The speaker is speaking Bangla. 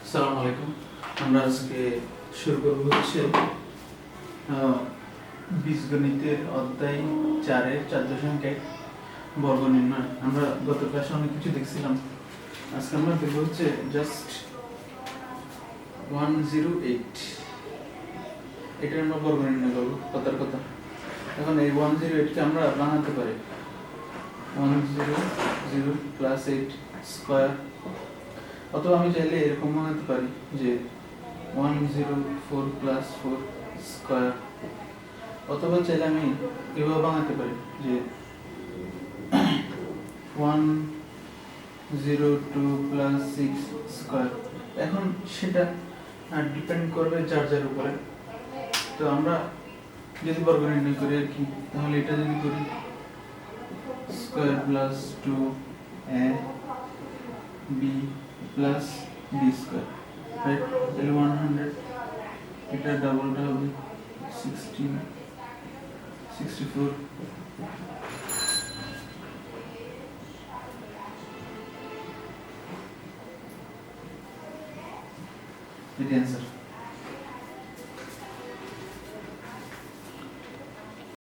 আসসালামু আলাইকুম। আমরা আজকে শুরু করব হচ্ছে বীজগণিতের অধ্যায় 4-এর 4.1 বর্গ নির্ণয়। আমরা গত ক্লাসে অনেক কিছু দেখছিলাম। আজকে আমরা দেখব হচ্ছে জাস্ট 108। এটা আমরা বর্গ নির্ণয় করবো কথার কথা। এখন এই 108 কে আমরা বানাতে পারি 100 + 8 স্কয়ার, অথবা আমি চাইলে এরকম বানাতে পারি যে 104 + 4 স্কয়ার, অথবা চাইলে আমি এভাবে বানাতে পারি যে 102 + 6 স্কয়ার। এখন সেটা ডিপেন্ড করবে যার যার উপরে। তো আমরা যদি বর্গ নির্ণয় করি আর কি, তাহলে এটা যদি করি square + 2a b + b square, right? তাহলে 100, এটা ডাবলটা হবে 16 64। এটি অ্যান্সার।